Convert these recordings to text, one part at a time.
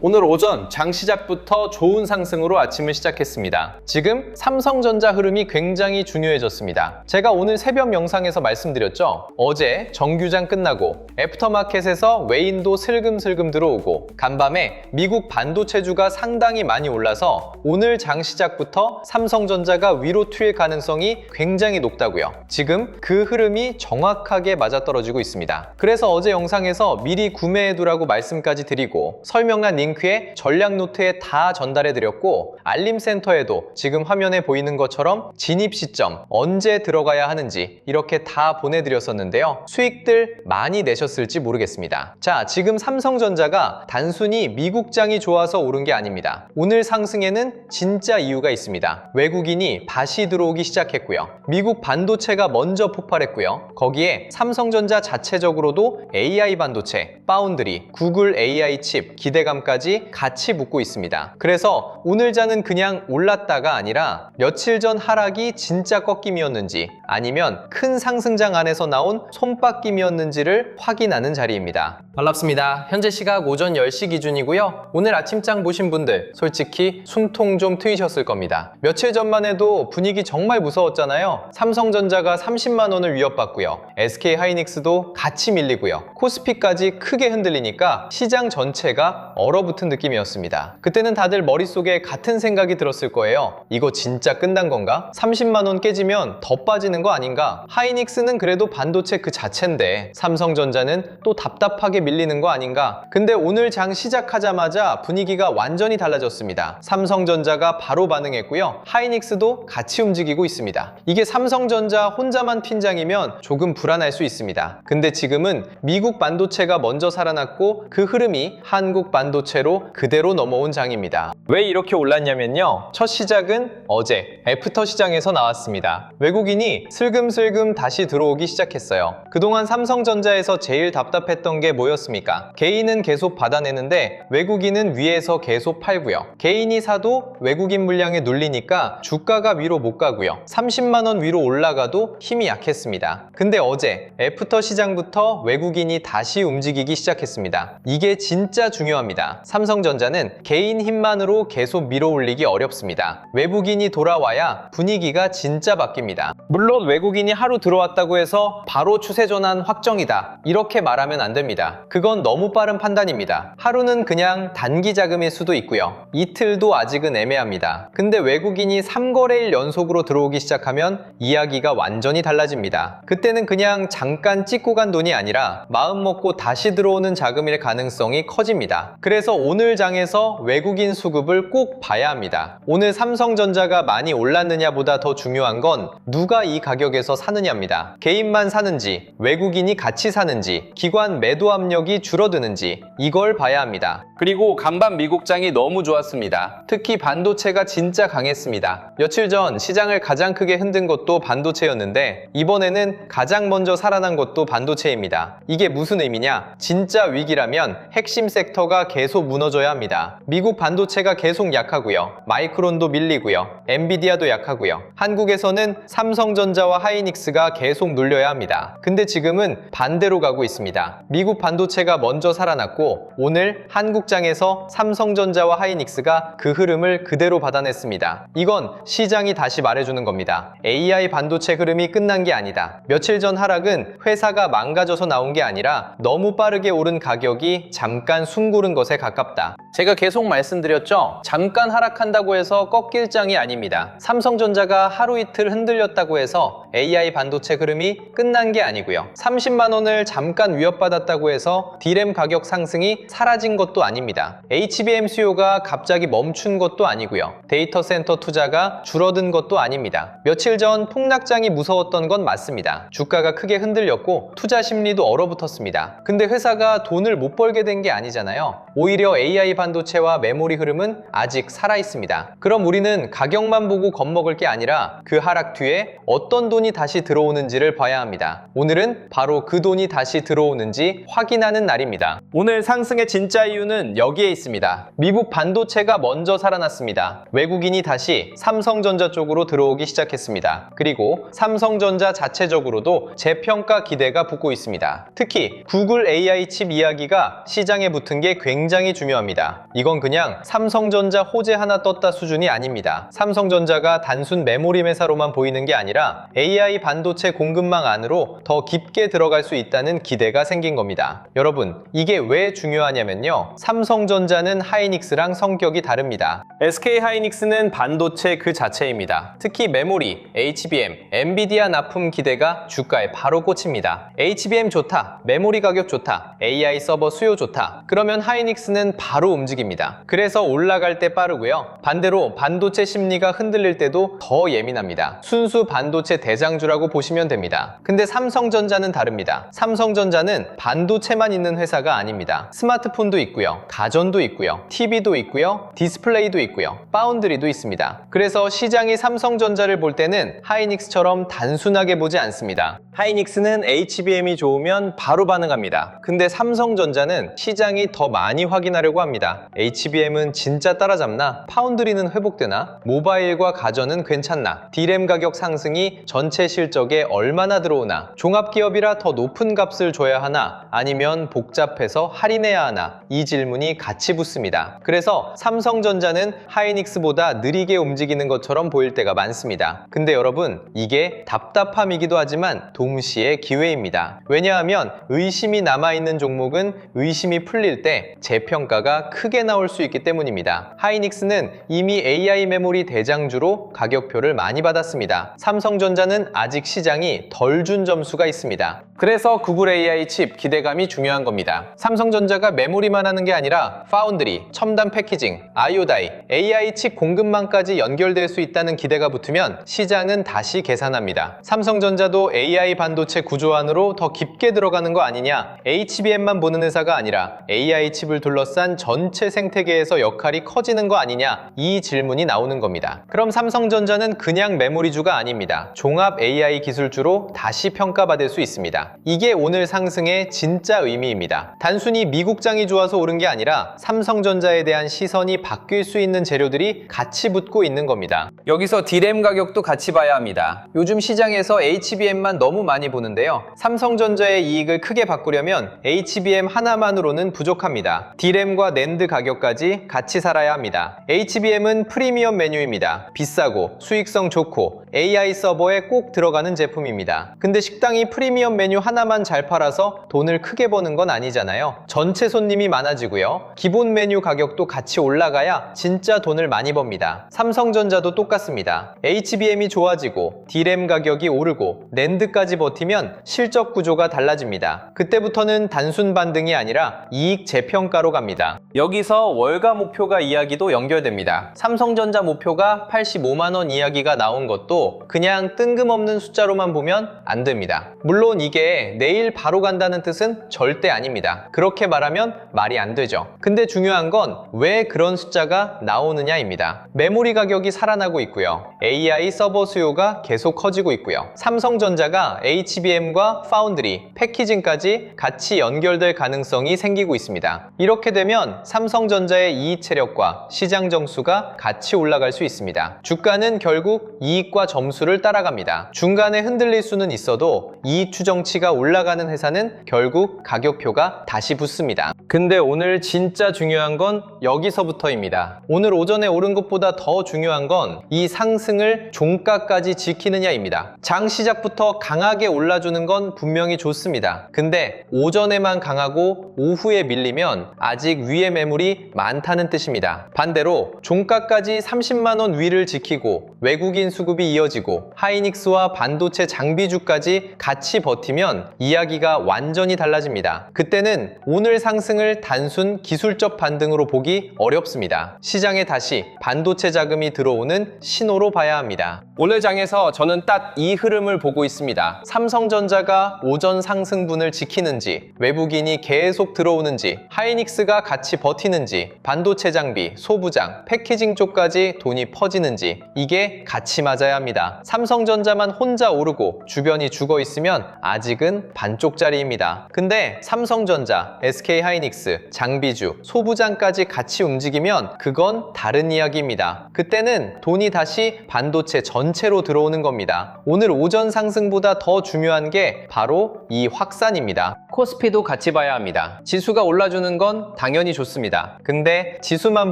오늘 오전 장 시작부터 좋은 상승으로 아침을 시작했습니다. 지금 삼성전자 흐름이 굉장히 중요해졌습니다. 제가 오늘 새벽 영상에서 말씀드렸죠. 어제 정규장 끝나고 애프터마켓에서 외인도 슬금슬금 들어오고 간밤에 미국 반도체주가 상당히 많이 올라서 오늘 장 시작부터 삼성전자가 위로 튈 가능성이 굉장히 높다고요. 지금 그 흐름이 정확하게 맞아떨어지고 있습니다. 그래서 어제 영상에서 미리 구매해두라고 말씀까지 드리고 설명란 링크에 전략 노트에 다 전달해드렸고 알림센터에도 지금 화면에 보이는 것처럼 진입 시점, 언제 들어가야 하는지 이렇게 다 보내드렸었는데요. 수익들 많이 내셨을지 모르겠습니다. 자, 지금 삼성전자가 단순히 미국장이 좋아서 오른 게 아닙니다. 오늘 상승에는 진짜 이유가 있습니다. 외국인이 다시 들어오기 시작했고요. 미국 반도체가 먼저 폭발했고요. 거기에 삼성전자 자체적으로도 AI 반도체, 파운드리, 구글 AI 칩, 기대감까지 같이 붙고 있습니다. 그래서 오늘 장은 그냥 올랐다가 아니라 며칠 전 하락이 진짜 꺾임이었는지 아니면 큰 상승장 안에서 나온 손바뀜이었는지를 확인하는 자리입니다. 반갑습니다. 현재 시각 오전 10시 기준이고요. 오늘 아침장 보신 분들 솔직히 숨통 좀 트이셨을 겁니다. 며칠 전만 해도 분위기 정말 무서웠잖아요. 삼성전자가 30만 원을 위협받고요. SK하이닉스도 같이 밀리고요. 코스피까지 크게 흔들리니까 시장 전체가 얼어붙은 느낌이었습니다. 그때는 다들 머릿속에 같은 생각이 들었을 거예요. 이거 진짜 끝난 건가? 30만 원 깨지면 더 빠지는 거 아닌가? 하이닉스는 그래도 반도체 그 자체인데 삼성전자는 또 답답하게 밀리는 거 아닌가? 근데 오늘 장 시작하자마자 분위기가 완전히 달라졌습니다. 삼성전자가 바로 반응했고요. 하이닉스도 같이 움직이고 있습니다. 이게 삼성전자 혼자만 핀장이면 조금 불안할 수 있습니다. 근데 지금은 미국 반도체가 먼저 살아났고 그 흐름이 한국 반도체로 그대로 넘어온 장입니다. 왜 이렇게 올랐냐면요. 첫 시작은 어제 애프터 시장에서 나왔습니다. 외국인이 슬금슬금 다시 들어오기 시작했어요. 그동안 삼성전자에서 제일 답답했던 게 뭐였습니까? 개인은 계속 받아내는데 외국인은 위에서 계속 팔고요. 개인이 사도 외국인 물량에 눌리니까 주가가 위로 못 가고요. 30만 원 위로 올라가도 힘이 약했습니다. 근데 어제 애프터 시장부터 외국인이 다시 움직이기 시작했습니다. 이게 진짜 중요합니다. 삼성전자는 개인 힘만으로 계속 밀어올리기 어렵습니다. 외국인이 돌아와야 분위기가 진짜 바뀝니다. 물론 외국인이 하루 들어왔다고 해서 바로 추세 전환 확정이다 이렇게 말하면 안 됩니다. 그건 너무 빠른 판단입니다. 하루는 그냥 단기 자금일 수도 있고요. 이틀도 아직은 애매합니다. 근데 외국인이 3거래일 연속으로 들어오기 시작하면 이야기가 완전히 달라집니다. 그때는 그냥 잠깐 찍고 간 돈이 아니라 마음 먹고 다시 들어오는 자금일 가능성이 커집니다. 그래서 오늘 장에서 외국인 수급을 꼭 봐야 합니다. 오늘 삼성전자가 많이 올랐느냐 보다 더 중요한 건 누가 이 가격에서 사느냐입니다. 개인만 사는지, 외국인이 같이 사는지, 기관 매도 압력이 줄어드는지 이걸 봐야 합니다. 그리고 간밤 미국장이 너무 좋았습니다. 특히 반도체가 진짜 강했습니다. 며칠 전 시장을 가장 크게 흔든 것도 반도체였는데 이번에는 가장 먼저 살아난 것도 반도체입니다. 이게 무슨 의미냐? 진짜 위기라면 핵심 섹터가 계속 무너져야 합니다. 미국 반도체가 계속 약하고요. 마이크론도 밀리고요. 엔비디아도 약하고요. 한국에서는 삼성전자와 하이닉스가 계속 눌려야 합니다. 근데 지금은 반대로 가고 있습니다. 미국 반도체가 먼저 살아났고 오늘 한국장에서 삼성전자와 하이닉스가 그 흐름을 그대로 받아냈습니다. 이건 시장이 다시 말해주는 겁니다. AI 반도체 흐름이 끝난 게 아니다. 며칠 전 하락은 회사가 망가져서 나온 게 아니라 너무 빠르게 오른 가격이 잠깐 숨고른 것에 가깝다. 제가 계속 말씀드렸죠? 잠깐 하락한다고 해서 꺾일 장이 아닙니다. 삼성전자가 하루 이틀 흔들렸다고 해서 AI 반도체 흐름이 끝난 게 아니고요. 30만 원을 잠깐 위협받았다고 해서 D램 가격 상승이 사라진 것도 아닙니다. HBM 수요가 갑자기 멈춘 것도 아니고요. 데이터 센터 투자가 줄어든 것도 아닙니다. 며칠 전 폭락장이 무서웠던 건 맞습니다. 주가가 크게 흔들렸고 투자 심리도 얼어붙었습니다. 근데 회사가 돈을 못 벌게 된 게 아니잖아요. 오히려 AI 반도체와 메모리 흐름은 아직 살아있습니다. 그럼 우리는 가격만 보고 겁먹을 게 아니라 그 하락 뒤에 어떤 돈이 돈이 다시 들어오는지를 봐야 합니다. 오늘은 바로 그 돈이 다시 들어오는지 확인하는 날입니다. 오늘 상승의 진짜 이유는 여기에 있습니다. 미국 반도체가 먼저 살아났습니다. 외국인이 다시 삼성전자 쪽으로 들어오기 시작했습니다. 그리고 삼성전자 자체적으로도 재평가 기대가 붙고 있습니다. 특히 구글 AI 칩 이야기가 시장에 붙은 게 굉장히 중요합니다. 이건 그냥 삼성전자 호재 하나 떴다 수준이 아닙니다. 삼성전자가 단순 메모리 회사로만 보이는 게 아니라 AI 반도체 공급망 안으로 더 깊게 들어갈 수 있다는 기대가 생긴 겁니다. 여러분, 이게 왜 중요하냐면요. 삼성전자는 하이닉스랑 성격이 다릅니다. SK 하이닉스는 반도체 그 자체입니다. 특히 메모리, HBM, 엔비디아 납품 기대가 주가에 바로 꽂힙니다. HBM 좋다, 메모리 가격 좋다, AI 서버 수요 좋다. 그러면 하이닉스는 바로 움직입니다. 그래서 올라갈 때 빠르고요. 반대로 반도체 심리가 흔들릴 때도 더 예민합니다. 순수 반도체 대장주라고 보시면 됩니다. 근데 삼성전자는 다릅니다. 삼성전자는 반도체만 있는 회사가 아닙니다. 스마트폰도 있고요, 가전도 있고요, TV도 있고요, 디스플레이도 있고요, 파운드리도 있습니다. 그래서 시장이 삼성전자를 볼 때는 하이닉스처럼 단순하게 보지 않습니다. 하이닉스는 HBM이 좋으면 바로 반응합니다. 근데 삼성전자는 시장이 더 많이 확인하려고 합니다. HBM은 진짜 따라잡나? 파운드리는 회복되나? 모바일과 가전은 괜찮나? D램 가격 상승이 전체 실적에 얼마나 들어오나? 종합기업이라 더 높은 값을 줘야 하나? 아니면 복잡해서 할인해야 하나? 이 질문이 같이 붙습니다. 그래서 삼성전자는 하이닉스보다 느리게 움직이는 것처럼 보일 때가 많습니다. 근데 여러분, 이게 답답함이기도 하지만 동시에 기회입니다. 왜냐하면 의심이 남아있는 종목은 의심이 풀릴 때 재평가가 크게 나올 수 있기 때문입니다. 하이닉스는 이미 AI 메모리 대장주로 가격표를 많이 받았습니다. 삼성전자는 아직 시장이 덜 준 점수가 있습니다. 그래서 구글 AI 칩 기대감이 중요한 겁니다. 삼성전자가 메모리만 하는 게 아니라 파운드리, 첨단 패키징, IO다이, AI 칩 공급망까지 연결될 수 있다는 기대가 붙으면 시장은 다시 계산합니다. 삼성전자도 AI 반도체 구조 안으로 더 깊게 들어가는 거 아니냐? HBM만 보는 회사가 아니라 AI 칩을 둘러싼 전체 생태계에서 역할이 커지는 거 아니냐? 이 질문이 나오는 겁니다. 그럼 삼성전자는 그냥 메모리주가 아닙니다. 종합 AI 기술주로 다시 평가받을 수 있습니다. 이게 오늘 상승의 진짜 의미입니다. 단순히 미국장이 좋아서 오른 게 아니라 삼성전자에 대한 시선이 바뀔 수 있는 재료들이 같이 붙고 있는 겁니다. 여기서 D램 가격도 같이 봐야 합니다. 요즘 시장에서 HBM만 너무 많이 보는데요. 삼성전자의 이익을 크게 바꾸려면 HBM 하나만으로는 부족합니다. D램과 낸드 가격까지 같이 살아야 합니다. HBM은 프리미엄 메뉴입니다. 비싸고 수익성 좋고 AI 서버에 꼭 들어가는 제품입니다. 근데 식당이 프리미엄 메뉴 하나만 잘 팔아서 돈을 크게 버는 건 아니잖아요. 전체 손님이 많아지고요. 기본 메뉴 가격도 같이 올라가야 진짜 돈을 많이 법니다. 삼성전자도 똑같습니다. HBM이 좋아지고 D램 가격이 오르고 낸드까지 버티면 실적 구조가 달라집니다. 그때부터는 단순 반등이 아니라 이익 재평가로 갑니다. 여기서 월가 목표가 이야기도 연결됩니다. 삼성전자 목표가 85만 원 이야기가 나온 것도 그냥 뜬금없는 숫자로만 보면 안 됩니다. 물론 이게 내일 바로 간다는 뜻은 절대 아닙니다. 그렇게 말하면 말이 안 되죠. 근데 중요한 건 왜 그런 숫자가 나오느냐입니다. 메모리 가격이 살아나고 있고요. AI 서버 수요가 계속 커지고 있고요. 삼성전자가 HBM과 파운드리, 패키징까지 같이 연결될 가능성이 생기고 있습니다. 이렇게 되면 삼성전자의 이익 체력과 시장 점수가 같이 올라갈 수 있습니다. 주가는 결국 이익과 점수를 따라갑니다. 중간에 흔들릴 수는 있어도 이익 추정치가 올라가는 회사는 결국 가격표가 다시 붙습니다. 근데 오늘 진짜 중요한 건 여기서부터입니다. 오늘 오전에 오른 것보다 더 중요한 건 이 상승을 종가까지 지키느냐입니다. 장 시작부터 강하게 올라주는 건 분명히 좋습니다. 근데 오전에만 강하고 오후에 밀리면 아직 위에 매물이 많다는 뜻입니다. 반대로 종가까지 30만 원 위를 지키고 외국인 수급이 이어지고 하이닉스와 반도체 장비주까지 같이 버티면 바뀌면 이야기가 완전히 달라집니다. 그때는 오늘 상승을 단순 기술적 반등으로 보기 어렵습니다. 시장에 다시 반도체 자금이 들어오는 신호로 봐야 합니다. 오늘 장에서 저는 딱 이 흐름을 보고 있습니다. 삼성전자가 오전 상승분을 지키는지, 외국인이 계속 들어오는지, 하이닉스가 같이 버티는지, 반도체 장비, 소부장, 패키징 쪽까지 돈이 퍼지는지, 이게 같이 맞아야 합니다. 삼성전자만 혼자 오르고 주변이 죽어 있으면 아직은 반쪽짜리입니다. 근데 삼성전자, SK하이닉스, 장비주, 소부장까지 같이 움직이면 그건 다른 이야기입니다. 그때는 돈이 다시 반도체 전체로 들어오는 겁니다. 오늘 오전 상승보다 더 중요한 게 바로 이 확산입니다. 코스피도 같이 봐야 합니다. 지수가 올라주는 건 당연히 좋습니다. 근데 지수만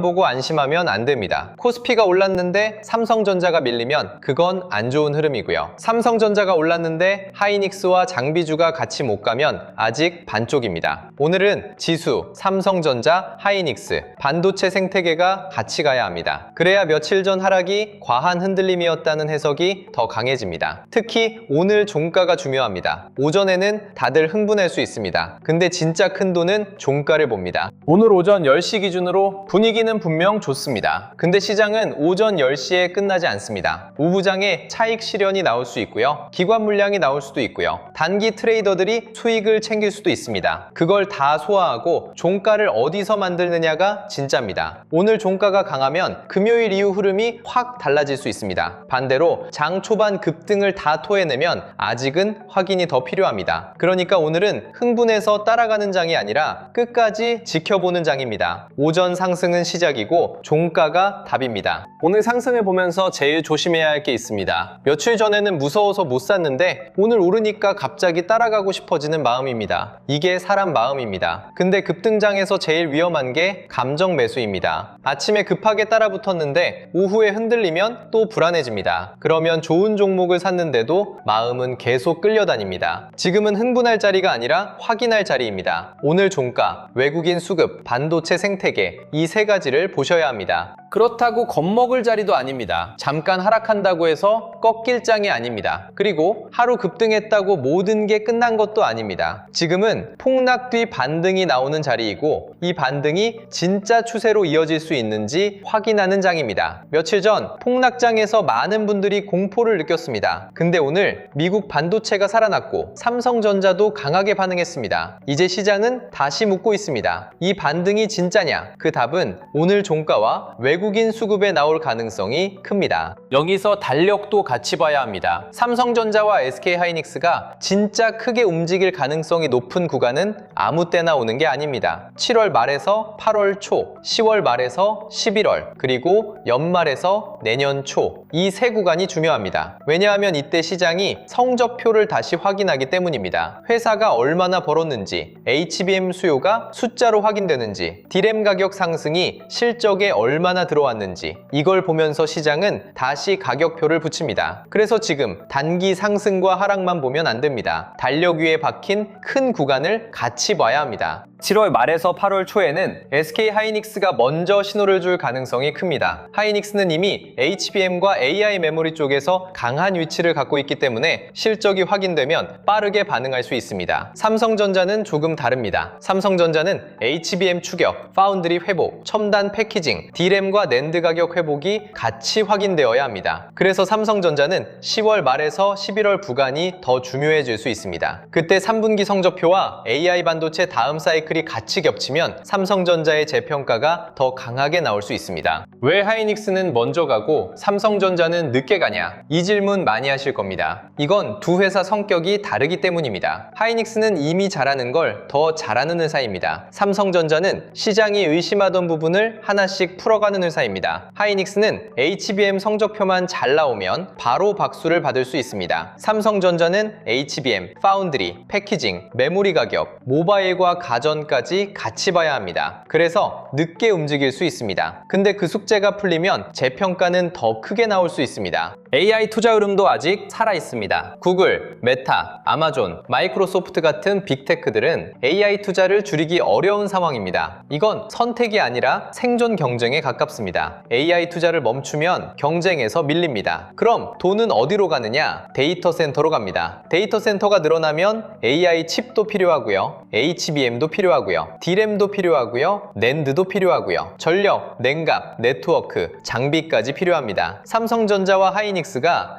보고 안심하면 안 됩니다. 코스피가 올랐는데 삼성전자가 밀리면 그건 안 좋은 흐름이고요. 삼성전자가 올랐는데 하이닉스와 장비주가 같이 못 가면 아직 반쪽입니다. 오늘은 지수, 삼성전자, 하이닉스, 반도체 생태계가 같이 가야 합니다. 그래야 며칠 전 하락이 과한 흔들림이었다는 해석이 더 강해집니다. 특히 오늘 종가가 중요합니다. 오전에는 다들 흥분할 수 있습니다. 근데 진짜 큰 돈은 종가를 봅니다. 오늘 오전 10시 기준으로 분위기는 분명 좋습니다. 근데 시장은 오전 10시에 끝나지 않습니다. 우부장에 차익 실현이 나올 수 있고요. 기관 물량이 나올 수도 있고요. 단기 트레이더들이 수익을 챙길 수도 있습니다. 그걸 다 소화하고 종가를 어디서 만들느냐가 진짜입니다. 오늘 종가가 강하면 금요일 이후 흐름이 확 달라질 수 있습니다. 반대로 장 초반 급등을 다 토해내면 아직은 확인이 더 필요합니다. 그러니까 오늘은 흥분해서 따라가는 장이 아니라 끝까지 지켜보는 장입니다. 오전 상승은 시작이고 종가가 답입니다. 오늘 상승을 보면서 제일 조심해야 할 게 있습니다. 며칠 전에는 무서워서 못 샀는데 오늘 오르니까 갑자기 따라가고 싶어지는 마음입니다. 이게 사람 마음입니다. 근데 급등장에서 제일 위험한 게 감정 매수입니다. 아침에 급하게 따라붙었는데 오후에 흔들리면 또 불안해집니다. 그러면 좋은 종목을 샀는데도 마음은 계속 끌려다닙니다. 지금은 흥분할 자리가 아니라 확인할 자리입니다. 오늘 종가, 외국인 수급, 반도체 생태계, 이 세 가지를 보셔야 합니다. 그렇다고 겁먹을 자리도 아닙니다. 잠깐 하락한다고 해서 꺾일 장이 아닙니다. 그리고 하루 급등했다고 모든 게 끝난 것도 아닙니다. 지금은 폭락 뒤 반등이 나오는 자리이고 이 반등이 진짜 추세로 이어질 수 있는지 확인하는 장입니다. 며칠 전 폭락장에서 많은 분들이 공포를 느꼈습니다. 근데 오늘 미국 반도체가 살아났고 삼성전자도 강하게 반응했습니다. 이제 시장은 다시 묻고 있습니다. 이 반등이 진짜냐? 그 답은 오늘 종가와 외국인 수급에 나올 가능성이 큽니다. 여기서 달력도 같이 봐야 합니다. 삼성전자와 SK하이닉스가 진짜 크게 움직일 가능성이 높은 구간은 아무 때나 오는 게 아닙니다. 7월 말에서 8월 초, 10월 말에서 11월, 그리고 연말에서 내년 초, 이 세 구간이 중요합니다. 왜냐하면 이때 시장이 성적표를 다시 확인하기 때문입니다. 회사가 얼마나 벌었는지, HBM 수요가 숫자로 확인되는지, 디램 가격 상승이 실적에 얼마나 들어왔는지, 이걸 보면서 시장은 다시 가격표를 붙입니다. 그래서 지금 단기 상승과 하락만 보면 안 됩니다. 달력 위에 박힌 큰 구간을 같이 봐야 합니다. 7월 말에서 8월 초에는 SK하이닉스가 먼저 신호를 줄 가능성이 큽니다. 하이닉스는 이미 HBM과 AI 메모리 쪽에서 강한 위치를 갖고 있기 때문에 실적이 확인되면 빠르게 반응할 수 있습니다. 삼성전자는 조금 다릅니다. 삼성전자는 HBM 추격, 파운드리 회복, 첨단 패키징, D램과 낸드 가격 회복이 같이 확인되어야 합니다. 그래서 삼성전자는 10월 말에서 11월 구간이 더 중요해질 수 있습니다. 그때 3분기 성적표와 AI 반도체 다음 사이클이 같이 겹치면 삼성전자의 재평가가 더 강하게 나올 수 있습니다. 왜 하이닉스는 먼저 가고 삼성전자는 늦게 가냐? 이 질문 많이 하실 겁니다. 이건 두 회사 성격이 다르기 때문입니다. 하이닉스는 이미 잘하는 걸 더 잘하는 회사입니다. 삼성전자는 시장이 의심하던 부분을 하나씩 풀어가는 회사입니다. 하이닉스는 HBM 성적표만 잘 나오면 바로 박수를 받을 수 있습니다. 삼성전자는 HBM, 파운드리, 패키징, 메모리 가격, 모바일과 가전까지 같이 봐야 합니다. 그래서 늦게 움직일 수 있습니다. 근데 그 숙제가 풀리면 재평가는 더 크게 나올 수 있습니다. AI 투자 흐름도 아직 살아있습니다. 구글, 메타, 아마존, 마이크로소프트 같은 빅테크들은 AI 투자를 줄이기 어려운 상황입니다. 이건 선택이 아니라 생존 경쟁에 가깝습니다. AI 투자를 멈추면 경쟁에서 밀립니다. 그럼 돈은 어디로 가느냐? 데이터 센터로 갑니다. 데이터 센터가 늘어나면 AI 칩도 필요하고요. HBM도 필요하고요. D램도 필요하고요. 낸드도 필요하고요. 전력, 냉각, 네트워크, 장비까지 필요합니다. 삼성전자와 하이닉스가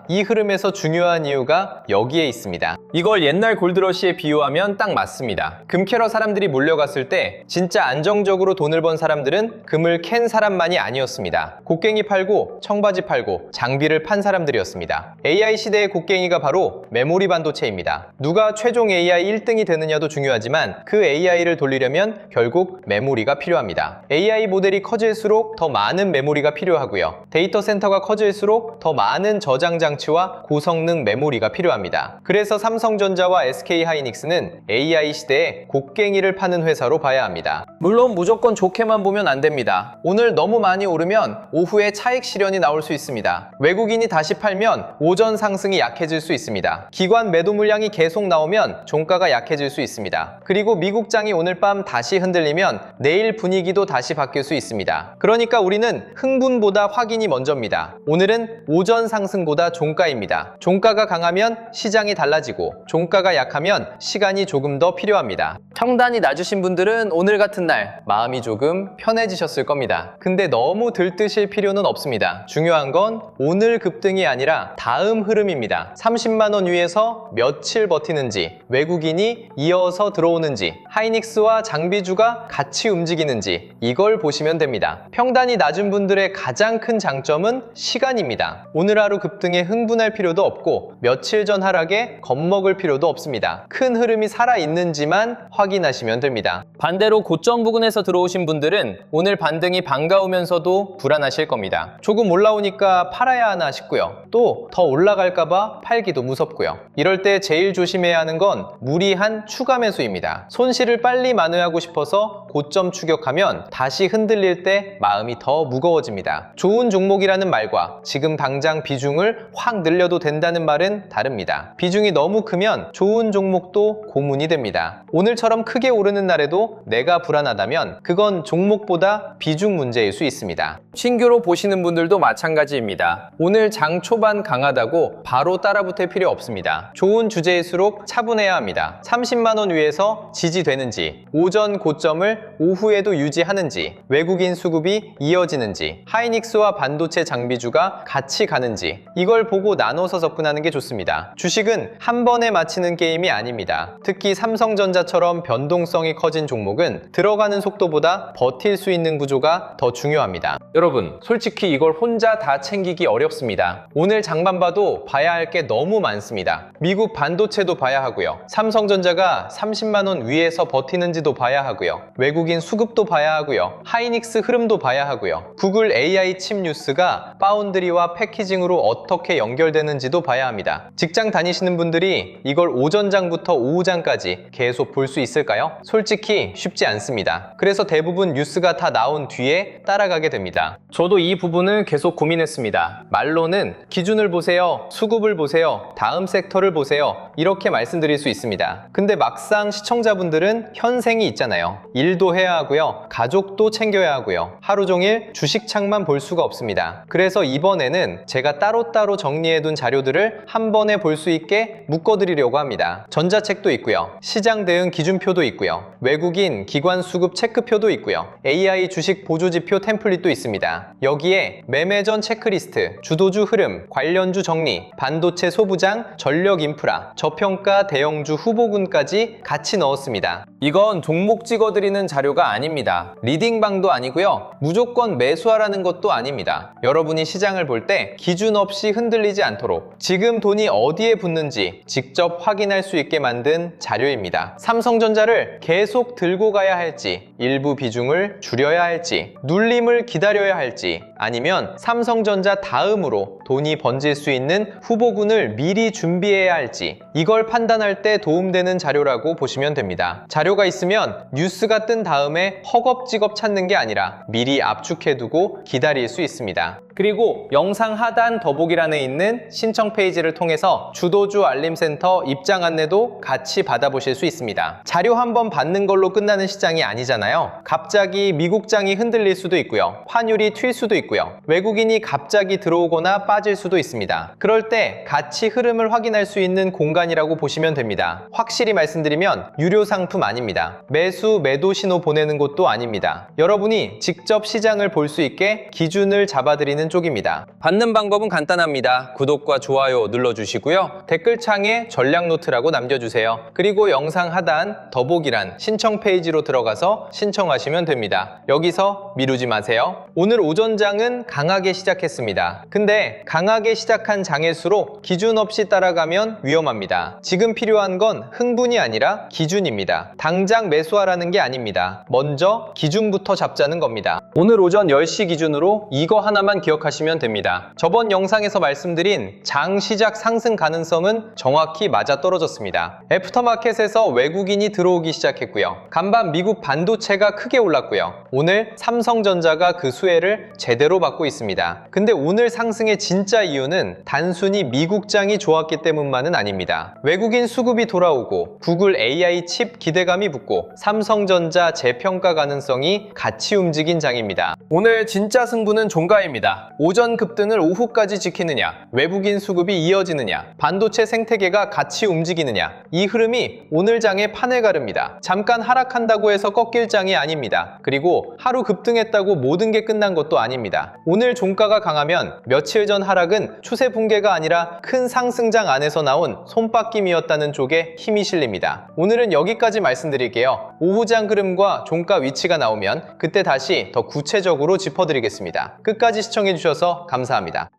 이 흐름에서 중요한 이유가 여기에 있습니다. 이걸 옛날 골드러시에 비유하면 딱 맞습니다. 금 캐러 사람들이 몰려갔을 때 진짜 안정적으로 돈을 번 사람들은 금을 캔 사람만이 아니었습니다. 곡괭이 팔고 청바지 팔고 장비를 판 사람들이었습니다. AI 시대의 곡괭이가 바로 메모리 반도체입니다. 누가 최종 AI 1등이 되느냐도 중요하지만 그 AI를 돌리려면 결국 메모리가 필요합니다. AI 모델이 커질수록 더 많은 메모리가 필요하고요. 데이터 센터가 커질수록 더 많은 저장 장치와 고성능 메모리가 필요합니다. 그래서 삼성전자와 SK하이닉스는 AI 시대에 곡괭이를 파는 회사로 봐야 합니다. 물론 무조건 좋게만 보면 안 됩니다. 오늘 너무 많이 오르면 오후에 차익 실현이 나올 수 있습니다. 외국인이 다시 팔면 오전 상승이 약해질 수 있습니다. 기관 매도 물량이 계속 나오면 종가가 약해질 수 있습니다. 그리고 미국장이 오늘 밤 다시 흔들리면 내일 분위기도 다시 바뀔 수 있습니다. 그러니까 우리는 흥분보다 확인이 먼저입니다. 오늘은 오전 상승보다 종가입니다. 종가가 강하면 시장이 달라지고 종가가 약하면 시간이 조금 더 필요합니다. 평단이 낮으신 분들은 오늘 같은 날 마음이 조금 편해지셨을 겁니다. 근데 너무 들뜨실 필요는 없습니다. 중요한 건 오늘 급등이 아니라 다음 흐름입니다. 30만 원 위에서 며칠 버티는지, 외국인이 이어서 들어오는지, 하이닉스와 장비주가 같이 움직이는지 이걸 보시면 됩니다. 평단이 낮은 분들의 가장 큰 장점은 시간입니다. 오늘 하루 급등에 흥분할 필요도 없고 며칠 전 하락에 겁먹을 필요도 없습니다. 큰 흐름이 살아있는지만 확인하시면 됩니다. 반대로 고점 부근에서 들어오신 분들은 오늘 반등이 반가우면서도 불안하실 겁니다. 조금 올라오니까 팔아야 하나 싶고요. 또 더 올라갈까봐 팔기도 무섭고요. 이럴 때 제일 조심해야 하는 건 무리한 추가 매수입니다. 손실을 빨리 만회하고 싶어서 고점 추격하면 다시 흔들릴 때 마음이 더 무거워집니다. 좋은 종목이라는 말과 지금 당장 비중을 확 늘려도 된다는 말은 다릅니다. 비중이 너무 크면 좋은 종목도 고문이 됩니다. 오늘처럼 크게 오르는 날에도 내가 불안하다면 그건 종목보다 비중 문제일 수 있습니다. 신규로 보시는 분들도 마찬가지입니다. 오늘 장 초반 강하다고 바로 따라붙을 필요 없습니다. 좋은 주제일수록 차분해야 합니다. 30만 원 위에서 지지되는지, 오전 고점을 오후에도 유지하는지, 외국인 수급이 이어지는지, 하이닉스와 반도체 장비주가 같이 가는지 이걸 보고 나눠서 접근하는 게 좋습니다. 주식은 한 번에 맞히는 게임이 아닙니다. 특히 삼성전자처럼 변동성이 커진 종목은 들어가는 속도보다 버틸 수 있는 구조가 더 중요합니다. 여러분, 솔직히 이걸 혼자 다 챙기기 어렵습니다. 오늘 장만 봐도 봐야 할 게 너무 많습니다. 미국 반도체도 봐야 하고요. 삼성전자가 30만 원 위에서 버티는지도 봐야 하고요. 외국인 수급도 봐야 하고요. 하이닉스 흐름도 봐야 하고요. 구글 AI 칩 뉴스가 파운드리와 패키징으로 어떻게 연결되는지도 봐야 합니다. 직장 다니시는 분들이 이걸 오전장부터 오후장까지 계속 볼 수 있을까요? 솔직히 쉽지 않습니다. 그래서 대부분 뉴스가 다 나온 뒤에 따라가게 됩니다. 저도 이 부분을 계속 고민했습니다. 말로는 기준을 보세요, 수급을 보세요, 다음 섹터를 보세요 이렇게 말씀드릴 수 있습니다. 근데 막상 시청자분들은 현생이 있잖아요. 일도 해야 하고요, 가족도 챙겨야 하고요, 하루 종일 주식창만 볼 수가 없습니다. 그래서 이번에는 제가 따로따로 정리해둔 자료들을 한 번에 볼 수 있게 묶어드리려고 합니다. 전자책도 있고요, 시장 대응 기준표도 있고요, 외국인 기관 수급 체크표도 있고요, AI 주식 보조지표 템플릿도 있습니다. 여기에 매매 전 체크리스트, 주도주 흐름, 관련주 정리, 반도체 소부장, 전력 인프라, 저평가 대형주 후보군까지 같이 넣었습니다. 이건 종목 찍어드리는 자료가 아닙니다. 리딩방도 아니고요, 무조건 매수하라는 것도 아닙니다. 여러분이 시장을 볼 때 기준 없이 흔들리지 않도록 지금 돈이 어디에 붙는지 직접 확인할 수 있게 만든 자료입니다. 삼성전자를 계속 들고 가야 할지, 일부 비중을 줄여야 할지, 눌림을 기다려야 할지, 아니면 삼성전자 다음으로 돈이 번질 수 있는 후보군을 미리 준비해야 할지, 이걸 판단할 때 도움되는 자료라고 보시면 됩니다. 자료가 있으면 뉴스가 뜬 다음에 허겁지겁 찾는 게 아니라 미리 압축해두고 기다릴 수 있습니다. 그리고 영상 하단 더보기란에 있는 신청 페이지를 통해서 주도주 알림센터 입장 안내도 같이 받아보실 수 있습니다. 자료 한번 받는 걸로 끝나는 시장이 아니잖아요. 갑자기 미국장이 흔들릴 수도 있고요. 환율이 튈 수도 있고요. 외국인이 갑자기 들어오거나 빠질 수도 있습니다. 그럴 때 같이 흐름을 확인할 수 있는 공간이라고 보시면 됩니다. 확실히 말씀드리면 유료 상품 아닙니다. 매수, 매도 신호 보내는 곳도 아닙니다. 여러분이 직접 시장을 볼 수 있게 기준을 잡아드리는 쪽입니다. 받는 방법은 간단합니다. 구독과 좋아요 눌러주시고요. 댓글창에 전략 노트라고 남겨주세요. 그리고 영상 하단 더보기란 신청 페이지로 들어가서 신청하시면 됩니다. 여기서 미루지 마세요. 오늘 오전장은 강하게 시작했습니다. 근데 강하게 시작한 장일수록 기준 없이 따라가면 위험합니다. 지금 필요한 건 흥분이 아니라 기준입니다. 당장 매수하라는 게 아닙니다. 먼저 기준부터 잡자는 겁니다. 오늘 오전 10시 기준으로 이거 하나만 기억하시면 됩니다. 저번 영상에서 말씀드린 장 시작 상승 가능성은 정확히 맞아떨어졌습니다. 애프터마켓에서 외국인이 들어오기 시작했고요. 간밤 미국 반도체가 크게 올랐고요. 오늘 삼성전자가 그 수혜를 제대로 받고 있습니다. 근데 오늘 상승의 진짜 이유는 단순히 미국장이 좋았기 때문만은 아닙니다. 외국인 수급이 돌아오고 구글 AI 칩 기대감이 붙고 삼성전자 재평가 가능성이 같이 움직인 장입니다. 오늘 진짜 승부는 종가입니다. 오전 급등을 오후까지 지키느냐, 외국인 수급이 이어지느냐, 반도체 생태계가 같이 움직이느냐, 이 흐름이 오늘 장의 판을 가릅니다. 잠깐 하락한다고 해서 꺾일 장이 아닙니다. 그리고 하루 급등했다고 모든 게 끝난 것도 아닙니다. 오늘 종가가 강하면 며칠 전 하락은 추세 붕괴가 아니라 큰 상승장 안에서 나온 손바뀜이었다는 쪽에 힘이 실립니다. 오늘은 여기까지 말씀드릴게요. 오후장 흐름과 종가 위치가 나오면 그때 다시 더 구체적으로 짚어드리겠습니다. 끝까지 시청해주셔서 감사합니다.